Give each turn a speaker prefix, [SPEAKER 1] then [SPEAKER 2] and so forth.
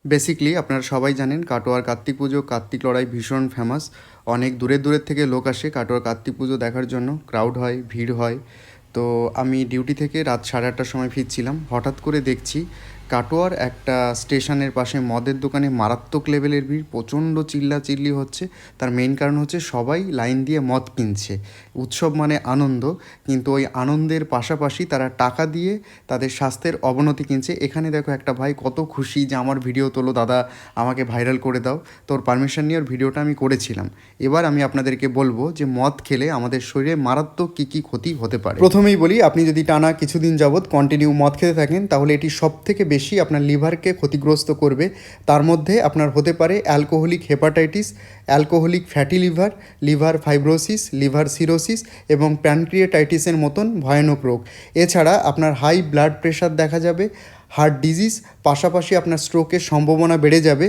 [SPEAKER 1] Basically আপনারা সবাই জানেন কাটোয়ার কার্তিক পুজো, কার্তিক লড়াই ভীষণ ফেমাস। অনেক দূরের দূরের থেকে লোক আসে কাটোয়ার কার্তিক পুজো দেখার জন্য। ক্রাউড হয়, ভিড় হয়। তো আমি ডিউটি থেকে রাত 8:30টার সময় ফিরছিলাম, হঠাৎ করে দেখছি কাটোয়ার একটা স্টেশনের পাশে মদের দোকানে মারাত্মক লেভেলের ভিড়, প্রচণ্ড চিল্লাচিল্লি হচ্ছে। তার মেইন কারণ হচ্ছে সবাই লাইন দিয়ে মদ কিনছে। উৎসব মানে আনন্দ, কিন্তু ওই আনন্দের পাশাপাশি তারা টাকা দিয়ে তাদের স্বাস্থ্যের অবনতি কিনছে। এখানে দেখো একটা ভাই কত খুশি যে আমার ভিডিও তোলো দাদা, আমাকে ভাইরাল করে দাও। তোর পারমিশন নিয়ে ওর ভিডিওটা আমি করেছিলাম। এবার আমি আপনাদেরকে বলবো যে মদ খেলে আমাদের শরীরে মারাত্মক কী কী ক্ষতি হতে পারে। প্রথমেই বলি, আপনি যদি টানা কিছুদিন যাবৎ কন্টিনিউ মদ খেতে থাকেন তাহলে এটি সবথেকে বেশি আপনার লিভারকে ক্ষতিগ্রস্ত করবে। তার মধ্যে আপনার হতে পারে alcoholic hepatitis, alcoholic fatty liver, liver fibrosis, liver cirrhosis এবং প্যানক্রিয়েটাইটিসের মতন ভয়ানক রোগ। এছাড়া আপনার হাই ব্লাড প্রেশার দেখা যাবে, হার্ট ডিজিজ, পাশাপাশি আপনার স্ট্রোকের সম্ভাবনা বেড়ে যাবে।